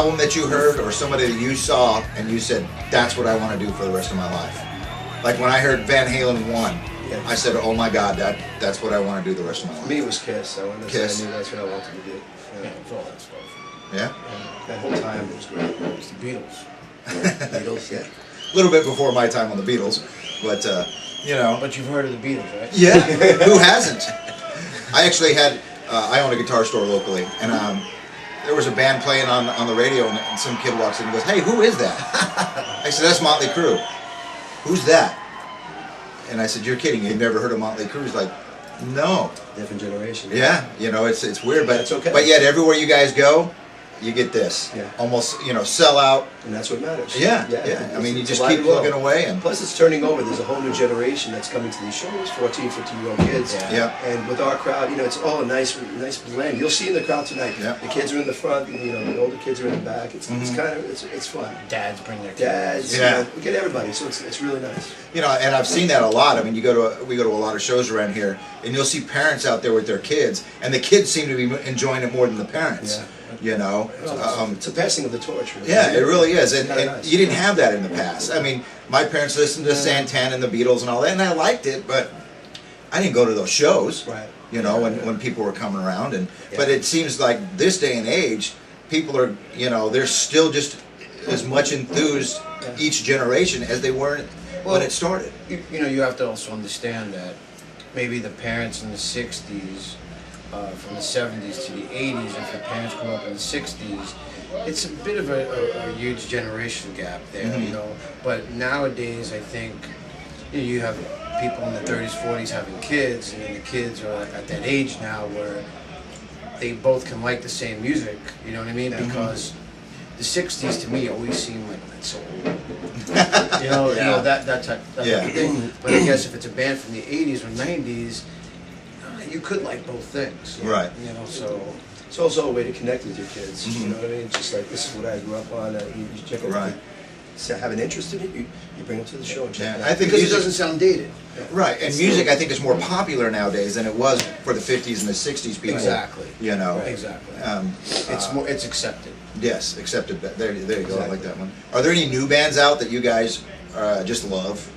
album that you heard or somebody that you saw and you said, that's what I want to do for the rest of my life? Like when I heard Van Halen 1, I said, oh my God, that's what I want to do the rest of my life. For me, it was Kiss. I knew that's what I wanted to do. Yeah, it was all that stuff. Yeah? That whole time it was great. It was the Beatles. Beatles, yeah. A little bit before my time on the Beatles, but you know. But you've heard of the Beatles, right? Yeah, who hasn't? I actually had, I own a guitar store locally, and there was a band playing on the radio, and some kid walks in and goes, hey, who is that? I said, that's Motley Crue. Who's that? And I said, you're kidding, you've never heard of Motley Crue? He's like, no. Different generation. Yeah, you know, it's weird, but that's okay. But yet everywhere you guys go, you get this. Yeah. Almost, you know, sell out. And that's what matters. Yeah. I mean, you just keep plugging away. And plus, it's turning over. There's a whole new generation that's coming to these shows, 14, 15-year-old kids. Yeah. And with our crowd, you know, it's all a nice blend. You'll see in the crowd tonight. Yeah. The kids are in the front, you know, the older kids are in the back. It's kind of, it's fun. Dads bring their kids. Dads, yeah. You know, we get everybody, so it's really nice. You know, and I've seen that a lot. I mean, we go to a lot of shows around here, and you'll see parents out there with their kids, and the kids seem to be enjoying it more than the parents. Yeah. You know, it's a passing of the torch. Really. Yeah, it really is, and nice. You didn't have that in the past. I mean, my parents listened to Santana and the Beatles and all that, and I liked it, but I didn't go to those shows. Right. You know, when people were coming around, but it seems like this day and age, people are, you know, they're still just as much enthused each generation as they were when it started. You know, you have to also understand that maybe the parents in the 60s, from the 70s to the 80s, if your parents grew up in the 60s, it's a bit of a huge generation gap there, you know. But nowadays, I think you have people in the 30s, 40s having kids, and then the kids are at that age now where they both can like the same music, you know what I mean? Because the 60s to me always seem like it's old. You know, that type of thing. But I guess if it's a band from the 80s or 90s, you could like both things. Right. You know, so it's also a way to connect with your kids. You know what I mean? It's just like, this is what I grew up on. You check it out. Right. Have an interest in it, you bring them to the show and check it out. I think because it doesn't sound dated. Right, and music I think is more popular nowadays than it was for the 50s and the 60s people. Exactly. You know. Right. Exactly. It's accepted. Yes, accepted. There you go. Exactly. I like that one. Are there any new bands out that you guys just love?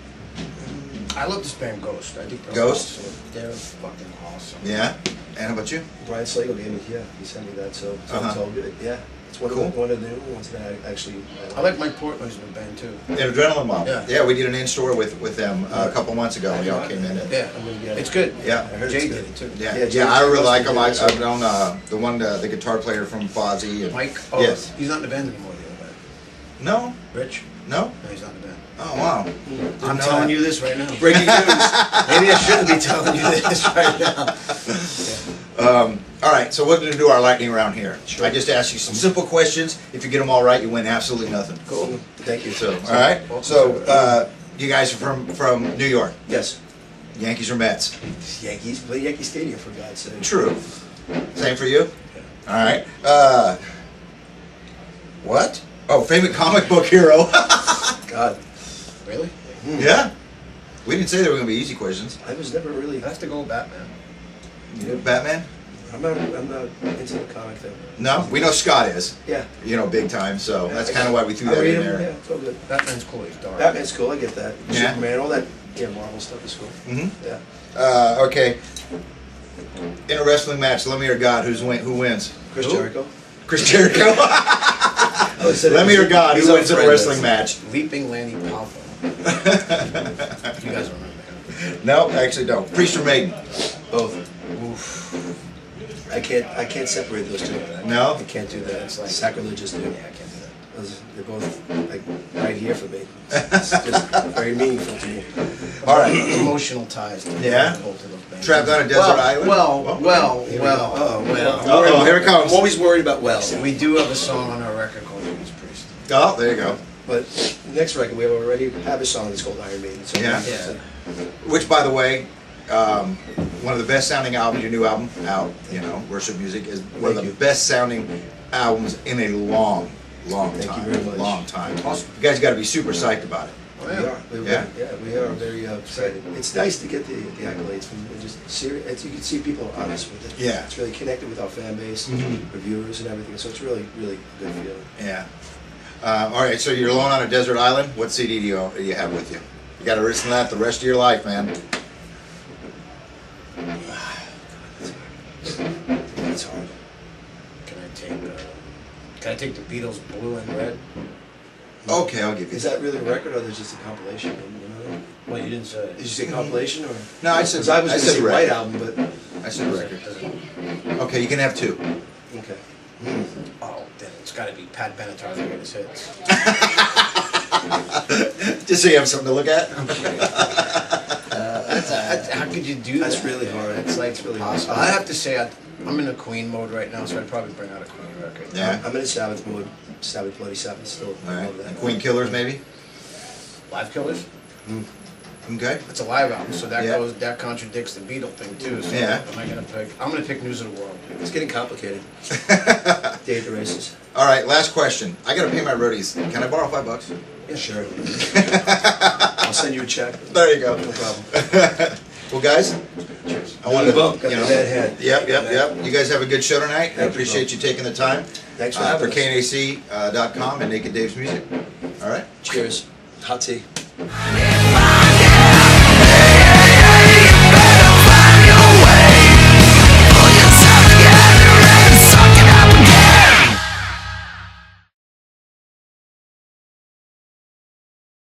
I love this band Ghost. I think Ghost? Awesome. They're fucking awesome. Yeah. And how about you? Brian Slagle gave me, he sent me that, so it's all good. Yeah, it's one of the new ones that I actually. I like Mike Portman's new band too. Yeah, Adrenaline Mob. Yeah, we did an in-store with them a couple months ago. We all came in. Yeah, it's good. Yeah, Jay did it too. Yeah, I really like him. I've known the one, the guitar player from Fozzy. And, Mike? Oh, yes. He's not in the band anymore, the other band. No? Rich? No? No, he's not in the band. Oh, wow. I'm telling you this right now. Breaking news. Maybe I shouldn't be telling you this right now. All right, so we're going to do our lightning round here. Sure. I just asked you some simple questions. If you get them all right, you win absolutely nothing. Cool. Thank you. So, all right. So, you guys are from New York. Yes. Yankees or Mets? Yankees. Play Yankee Stadium, for God's sake. True. Same for you? Yeah. All right. What? Oh, favorite comic book hero. God. Really? Yeah. We didn't say they were going to be easy questions. I was never really. I have to go with Batman. Batman? I'm not into the comic thing. No? We know Scott is. Yeah. You know, big time, so that's kind of why we threw that in there. Yeah, it's all good. Batman's cool, he's dark. Batman's cool, I get that. Yeah. Superman, all that, Marvel stuff is cool. Mm-hmm. Yeah. Okay. In a wrestling match, Lemmy or God, who wins? Chris Jericho. Chris Jericho? Lemmy or God, who wins in a wrestling match? Leaping Lanny Palfa. You guys don't remember him? No, I actually don't. Priest or Maiden? Both. Oof. I can't separate those two. No? I can't do that. It's like sacrilegious, dude. Yeah, I can't do that. They're both like right here for me. It's just very meaningful to me. All right. Emotional ties to Yeah? both of those bands. Trapped on a desert island? Well. Uh-oh, here it comes. I'm always worried about We do have a song on our record called Judas Priest. Oh, there you go. But the next record, we already have a song that's called Iron Maiden. So Yeah. Which, by the way, one of the best sounding albums, your new album out, Worship Music, is one of the best sounding albums in a long Thank you very much. long time. Awesome. You guys got to be super psyched about it. We are very excited. It's nice to get the accolades from just serious. You can see people are honest with it. Yeah. It's really connected with our fan base, reviewers, and everything. So it's really, really good feeling. Yeah. All right. So you're alone on a desert island. What CD do you have with you? You got to listen to that the rest of your life, man. It's hard. Can I take the Beatles' Blue and Red? Okay, I'll give you. Is that really a record, or there's just a compilation? You know? Well, you didn't say. Did you say compilation, or? No, I said. 'Cause I was going to say record. White Album, but I said record. Okay, you can have two. okay. Oh, then it's got to be Pat Benatar's greatest hits. Just so you have something to look at. How could you do that? That's really hard. It's like really hard. impossible. I have to say, I'm in a Queen mode right now, so I'd probably bring out a Queen record. Yeah. I'm in a Sabbath mode. Sabbath, Bloody Sabbath, still. All right. Love that. And Queen Killers, maybe. Live Killers? Okay. It's a live album, so that Yeah. that contradicts the Beatle thing too. So Yeah. I'm gonna pick News of the World. It's getting complicated. Day at the races. All right. Last question. I got to pay my roadies. Can I borrow $5? Yeah, sure. I'll send you a check. There you go. No problem. Well, guys, I want Got to, the bad head. Yep. You guys have a good show tonight. I appreciate you taking the time. Thanks for having for us. KNAC.com and Naked Dave's Music. All right. Cheers. Hot tea. If